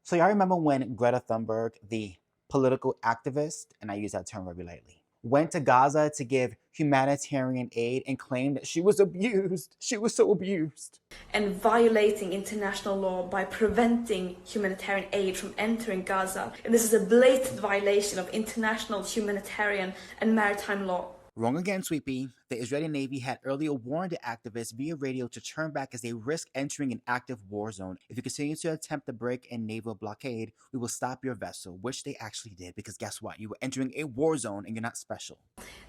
So y'all remember when Greta Thunberg, the political activist, and I use that term very lightly, went to Gaza to give humanitarian aid and claimed that she was abused. She was so abused. And violating international law by preventing humanitarian aid from entering Gaza. And this is a blatant violation of international humanitarian and maritime law. Wrong again, Sweet Pea. The Israeli Navy had earlier warned the activists via radio to turn back as they risk entering an active war zone. If you continue to attempt to break a naval blockade, we will stop your vessel, which they actually did, because guess what? You were entering a war zone and you're not special.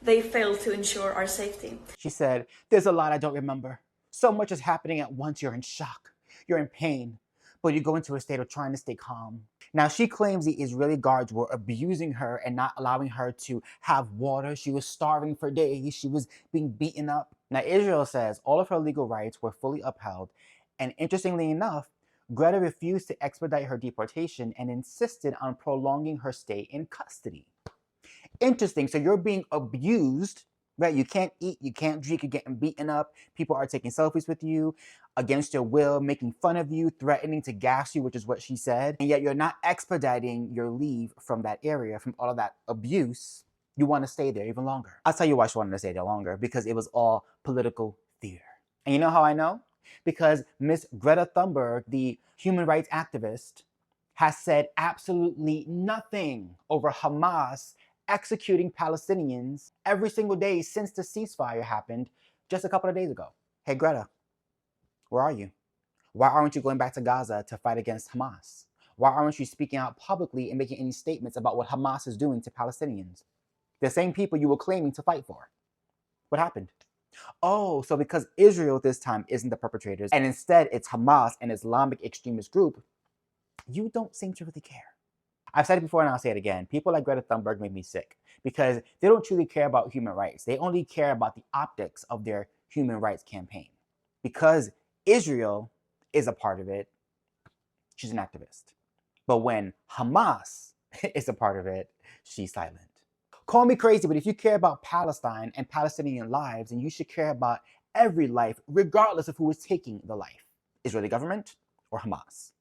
They failed to ensure our safety. She said, "There's a lot I don't remember. So much is happening at once, you're in shock. You're in pain, but you go into a state of trying to stay calm." Now, she claims the Israeli guards were abusing her and not allowing her to have water. She was starving for days. She was being beaten up. Now, Israel says all of her legal rights were fully upheld. And interestingly enough, Greta refused to expedite her deportation and insisted on prolonging her stay in custody. Interesting. So you're being abused, right? You can't eat, you can't drink, you're getting beaten up. People are taking selfies with you against your will, making fun of you, threatening to gas you, which is what she said. And yet you're not expediting your leave from that area, from all of that abuse. You want to stay there even longer. I'll tell you why she wanted to stay there longer, because it was all political theater. And you know how I know? Because Miss Greta Thunberg, the human rights activist, has said absolutely nothing over Hamas executing Palestinians every single day since the ceasefire happened just a couple of days ago. Hey, Greta, where are you? Why aren't you going back to Gaza to fight against Hamas? Why aren't you speaking out publicly and making any statements about what Hamas is doing to Palestinians? The same people you were claiming to fight for. What happened? Oh, so because Israel this time isn't the perpetrators, and instead it's Hamas, an Islamic extremist group, you don't seem to really care. I've said it before and I'll say it again. People like Greta Thunberg make me sick because they don't truly care about human rights. They only care about the optics of their human rights campaign. Because Israel is a part of it, she's an activist. But when Hamas is a part of it, she's silent. Call me crazy, but if you care about Palestine and Palestinian lives, then you should care about every life, regardless of who is taking the life. Israeli government or Hamas.